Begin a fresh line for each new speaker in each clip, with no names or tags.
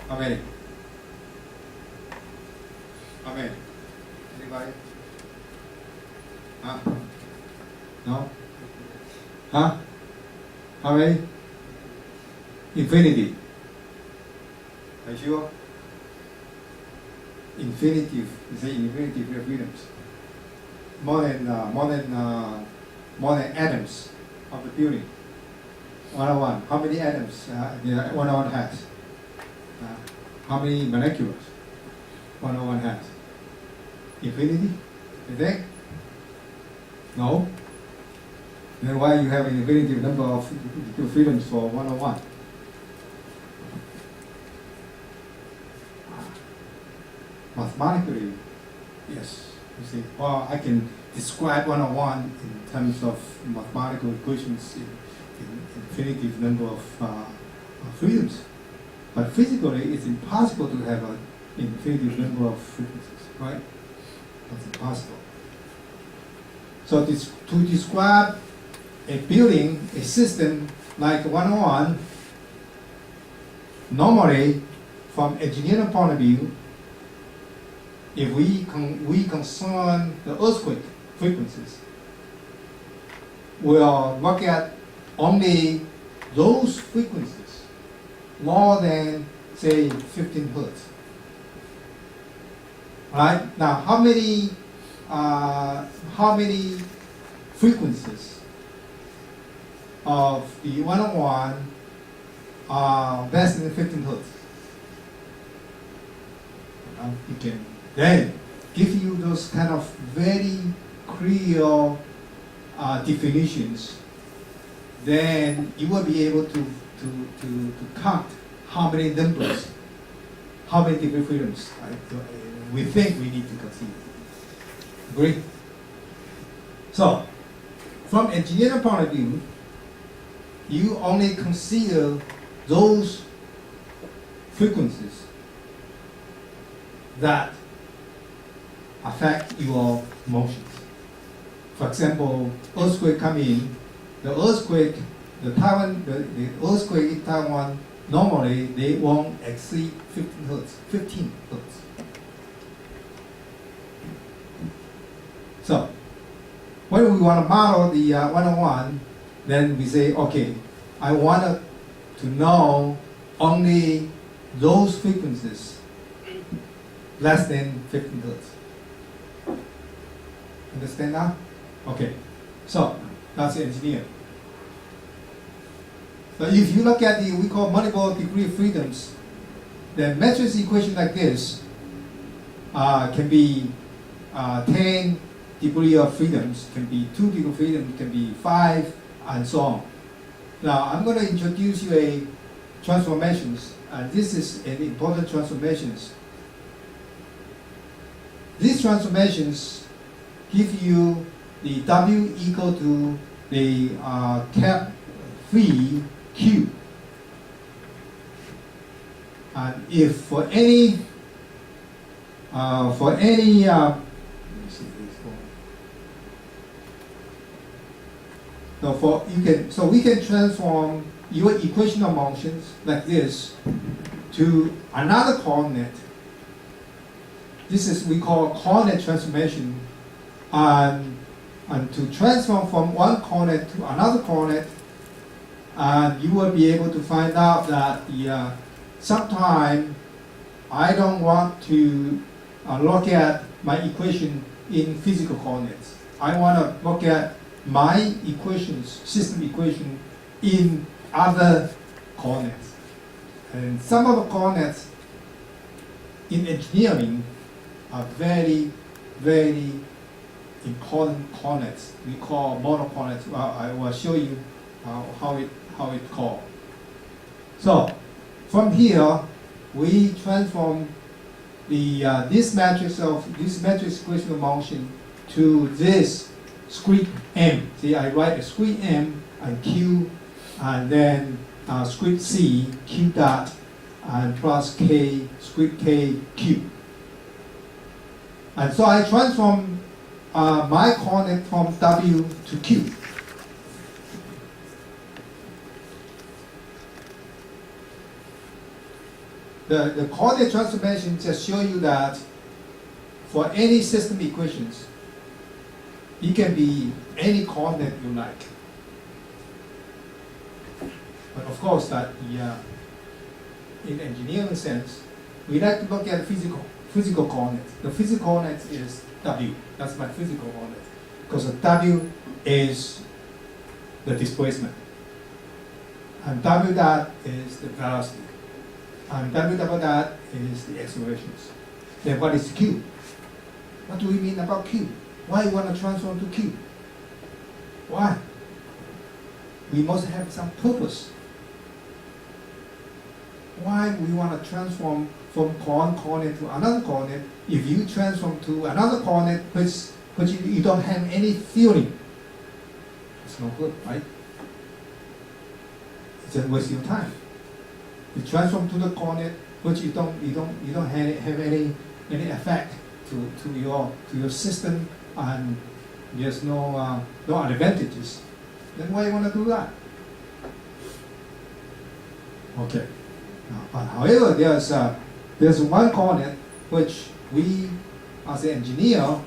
How many? How many? Anybody? Huh? No? Huh? How many? Infinity. Are you sure? Infinitive. You say infinitive freedoms. More than atoms of the building. 101. How many atoms the 101 has? How many molecules 101 has? Infinity? You think? No? Then why you have an infinity number of freedoms for 101? Mathematically, yes. You see, well, I can describe 101 in terms of mathematical equations in infinitive number of freedoms. But physically, it's impossible to have an infinitive number of frequencies, right? That's impossible. So to describe a building, a system like 101, normally, from engineering point of view, if we concern the earthquake frequencies, we'll look at only those frequencies more than, say, 15 hertz. Right? Now, how many frequencies of the 101 are less than 15 hertz? You can then give you those kind of very clear definitions. Then you will be able to count how many numbers, how many different freedoms we think we need to consider. Agree? So, from engineering point of view, you only consider those frequencies that affect your motions. For example, earthquake come in, the earthquake in Taiwan, normally they won't exceed 15 hertz. So, when we want to model the 101, then we say, okay, I want to know only those frequencies less than 15 hertz. Understand now? Okay. So, that's the engineer. So if you look at the, we call multiple degree of freedoms, the matrix equation like this can be 10 degree of freedoms, can be 2 degree of freedom, can be 5, and so on. Now, I'm going to introduce you a transformations, and this is an important transformations. These transformations give you the W equal to the cap 3 Q. And if for any let me see this one. So we can transform your equation of motions like this to another coordinate. This is we call coordinate transformation, and to transform from one coordinate to another coordinate, and you will be able to find out that sometime I don't want to look at my equation in physical coordinates. I want to look at my equations, system equation, in other coordinates. And some of the coordinates in engineering are very, very important coordinates. We call model coordinates. I will show you how it called. So from here, we transform the this matrix equation of motion to this script M. See, I write a script M and Q, and then script C, Q dot, and plus K, script K, Q. And so I transform my coordinate from W to Q. The coordinate transformation just show you that for any system equations, it can be any coordinate you like. But of course, that in engineering sense, we like to look at physical coordinates. The physical coordinate is W. That's my physical coordinate. Because W is the displacement. And W dot is the velocity. And W double dot is the accelerations. Then what is Q? What do we mean about Q? Why you want to transform to Q? Why? We must have some purpose. Why we want to transform from one coordinate to another coordinate? If you transform to another coordinate which you don't have any feeling, it's no good, right? It's just waste your time. You transform to the coordinate which you don't have any effect to your system, and there's no advantages. Then why you want to do that? Okay. But however, there's one coordinate which we, as an engineer,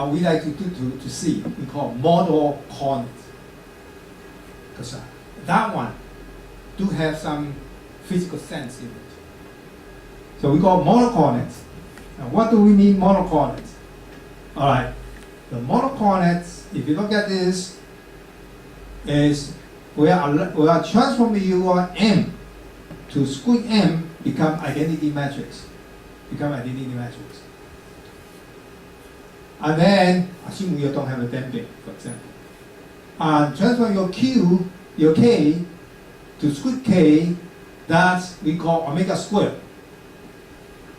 we like to see. We call model coordinate. Because that one do have some physical sense in it. So we call model coordinates. Now what do we mean model coordinates? All right. The model coordinates, if you look at this, is we are transforming your M to square M become identity matrix. And then, assume you don't have a damping, for example. And transform your Q, your K, to square K, that we call omega square.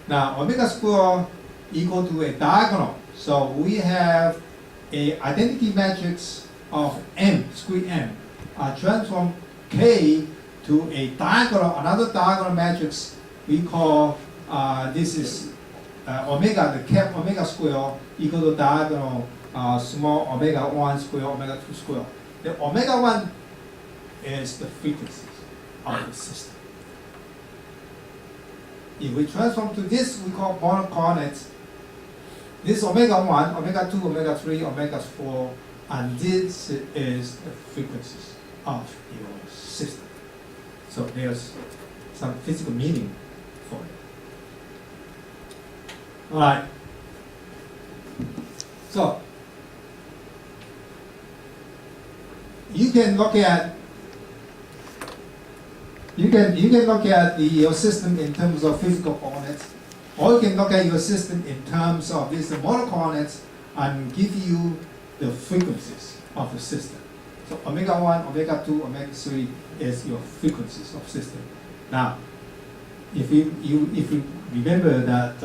Now, omega square equal to a diagonal. So we have a identity matrix of M, square M. Transform K to a diagonal, another diagonal matrix we call, this is omega, the cap omega square equal to diagonal small omega 1 square, omega 2 square. The omega 1 is the frequencies of the system. If we transform to this, we call model coordinates. This omega 1, omega 2, omega 3, omega 4, and this is the frequencies of your system. So there's some physical meaning for it. All right. So you can look at your system in terms of physical coordinates, or you can look at your system in terms of these model coordinates and give you the frequencies of the system. So omega 1, omega 2, omega 3 is your frequencies of system. Now, if you remember that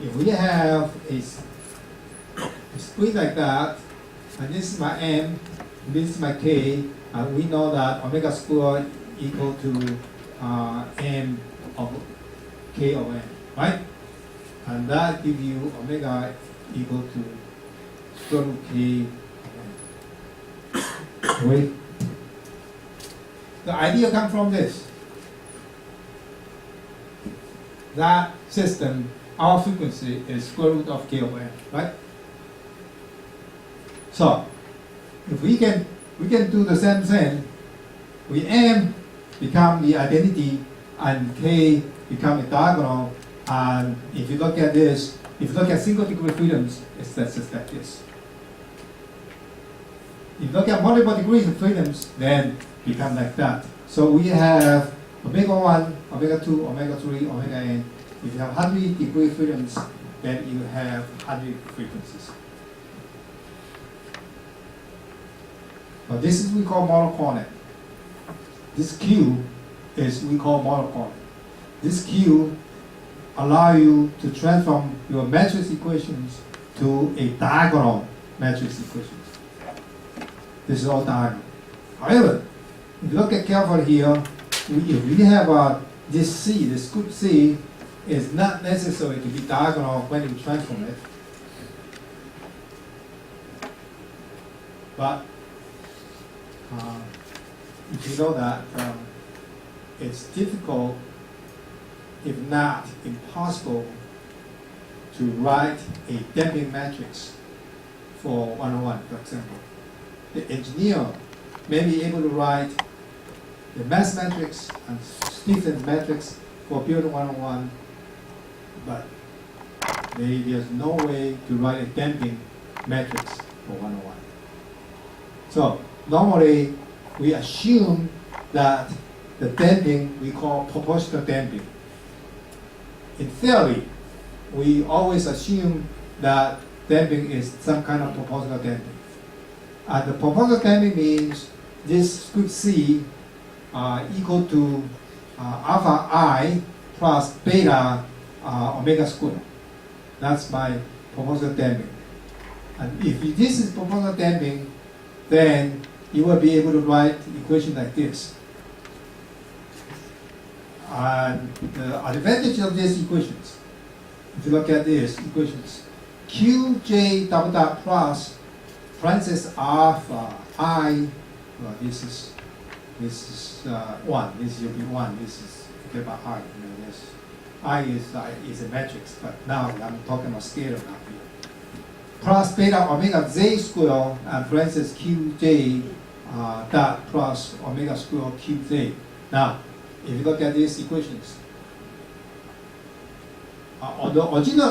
if we have a split like that, and this is my M, this is my K, and we know that omega square equal to M of K of M, right? And that gives you omega equal to square root K of M. Wait. The idea comes from this. That system, our frequency is square root of K of M, right? So, if we can do the same thing, we M become the identity and K become a diagonal, and if you look at this, if you look at single degree freedoms, it's just like this. If you look at multiple degrees of freedoms, then become like that. So we have omega 1, omega 2, omega 3, omega n. If you have 100 degree freedoms, then you have 100 frequencies. But this is we call model coordinate. This Q is we call model coordinate. This Q allow you to transform your matrix equations to a diagonal matrix equations. This is all diagonal. However, if you look at carefully here, if we have this C, this scoop C, is not necessary to be diagonal when you transform it. But if you know that it's difficult, if not impossible, to write a damping matrix for 101, for example. The engineer may be able to write the mass matrix and stiffness matrix for build 101, but there's no way to write a damping matrix for 101. So normally we assume that the damping we call proportional damping. In theory, we always assume that damping is some kind of proportional damping. And the proportional damping means this squid C equal to alpha I plus beta omega squared. That's my proportional damping. And if this is proportional damping, then you will be able to write the equation like this. And the advantage of these equations, if you look at these equations, Qj double dot plus parenthesis alpha I, well, this is 1, this will be 1, this is, forget about I, this I is a matrix, but now I'm talking about scalar now here. Plus beta omega z square and parenthesis Qj dot plus omega square Qj. Now, if you look at these equations, the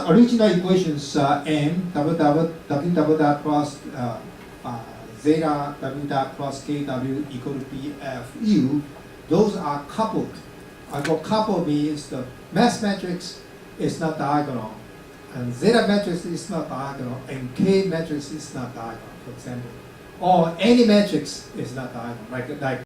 original equations m w dot plus zeta w dot plus kw equal to bfu, those are coupled. And what coupled means the mass matrix is not diagonal, and zeta matrix is not diagonal, and k matrix is not diagonal, for example. Or any matrix is not diagonal, like